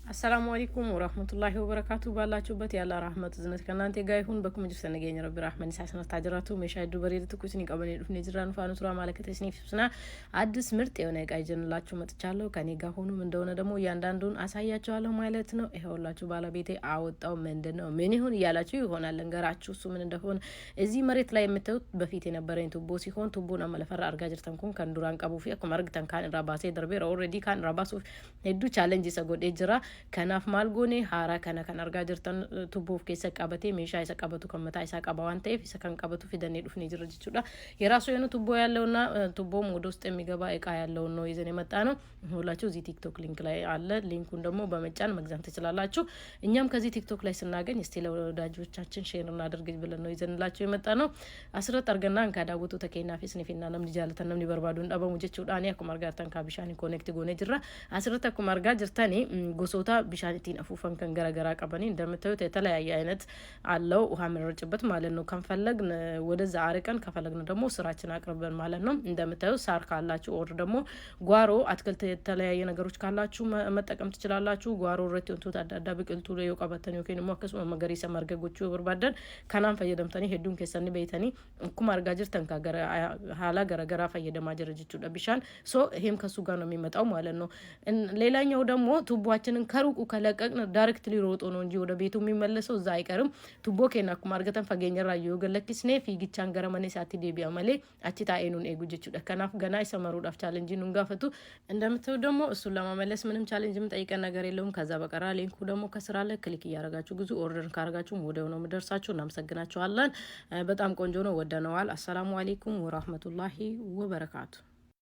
السلام عليكم ورحمة الله وبركاته ባላችሁበት ያለ ረህመት ዝነት ከናንተ ጋር ይሁን በኩም ጅፍ ተነገኝ ረቢ ረህመን ሳሰነ ታጅራቱ መሻዱ በሪድ ትኩስኒ ቀበኔ ዱፍኔ ጅራን ፋኑስራ ማለከተሽ ነፍስና አዲስ ምርጥ የሆነ እቃ ይጀንላችሁ መጥቻለሁ ከኔ ጋር ሆኑም እንደሆነ ደግሞ ያንዳንዱን አሳያችኋለሁ ማለት ነው። ይሄውላችሁ ባለቤቴ አወጣው ምንድነው ምን ይሁን እያላችሁ ይሆናል እንገራችሁ እሱ ምን እንደሆነ እዚህ መሬት ላይ የምታዩት በፊት የነበረኝ ቱቦ ሲሆን ቱቦና መለፈራ አርጋ ጅርተንኩን ከንዱራን ቀቡ ፊ አኩማርግተን ካን ራባሴ ደርቤ ኦሬዲ ካን ራባሱ ሄዱ ቻሌንጅ ሰጎዴ ጅራ ከናፍ ማልጎኔ ሃራ ከነከን አርጋ ጅርተን ቱቦፍ ከሰቃበቴ ሜሻ ይሰቃበቱ ከመታ ይሰቃባ ዋንቴፍ ይሰካንቀበቱ ፊደኔ ዱፍኔ ጅርጅቹዳ የራሱ የሆነ ቱቦ ያለውና ቱቦም ወደ ውስጥ የሚገባ እቃ ያለው ነው ይዘን የመጣ ነው። ሁላችሁ እዚህ ቲክቶክ ሊንክ ላይ አለ ሊንኩን ደግሞ በመጫን መግዛት ትችላላችሁ። እኛም ከዚህ ቲክቶክ ላይ ስናገኝ እስቲ ለወዳጆቻችን ሼር እናድርግ ብለን ነው ይዘንላችሁ የመጣ ነው። አስረት አርገና እንካዳውቱ ተከይና ፌስኔፊና ነም ዲጃለተን ነም ዲበርባዱ እንዳበሙ ጀቹዳኒ አኩማርጋተን ካቢሻኒ ኮኔክት ጎኔ ጅራ አስረት አኩማርጋ ጅርተኒ ጎሶታ ቢሻኒቲን አፉፈን ከንገረገራ ቀበኒ እንደምታዩት የተለያየ አይነት አለው ውሃ ምንረጭበት ማለት ነው። ከፈለግን ወደዛ አርቀን ከፈለግን ደግሞ ስራችን አቅርበን ማለት ነው። እንደምታዩት ሳር ካላችሁ ኦር ደግሞ ጓሮ አትክልት የተለያየ ነገሮች ካላችሁ መጠቀም ትችላላችሁ። ጓሮ ረቲንቱ ታዳዳ ብቅልቱ ለዩ ቀበተን ዮከን ሞከስ መገሪ ሰማርገጎቹ ወርባደን ከናን ፈየደምተኒ ሄዱን ከሰኒ በይተኒ ኩማ አርጋጅር ተንካገረ hala ገረገራ ፈየደማ ጀረጅቹ ደብሻን ሶ ይሄም ከሱ ጋር ነው የሚመጣው ማለት ነው። ሌላኛው ደግሞ ቱቦአችንን ከሩቁ ከለቀቅን ዳይሬክትሊ ሮጦ ነው እንጂ ወደ ቤቱ የሚመለሰው እዛ አይቀርም። ቱቦ ከና ኩማርገተን ፈገኘራ ይወገለክስኔ ፊግቻን ገረመኔ ሳቲ ዴቢያ ማለ አቺታ ኤኑን ኤጉጅቹ ደከናፍ ገና ይሰመሩ ዳፍ ቻሌንጅ ኑን ጋፈቱ እንደምትው ደግሞ እሱን ለማመለስ ምንም ቻሌንጅም ጠይቀን ነገር የለውም። ከዛ በቀራ ሊንኩ ደግሞ ከስራ ላይ ክሊክ እያረጋችሁ ብዙ ኦርደር ካረጋችሁ ወዲያው ነው ምደርሳችሁ። እናመሰግናችኋለን። በጣም ቆንጆ ነው ወደነዋል። አሰላሙ አለይኩም ወራህመቱላሂ ወበረካቱ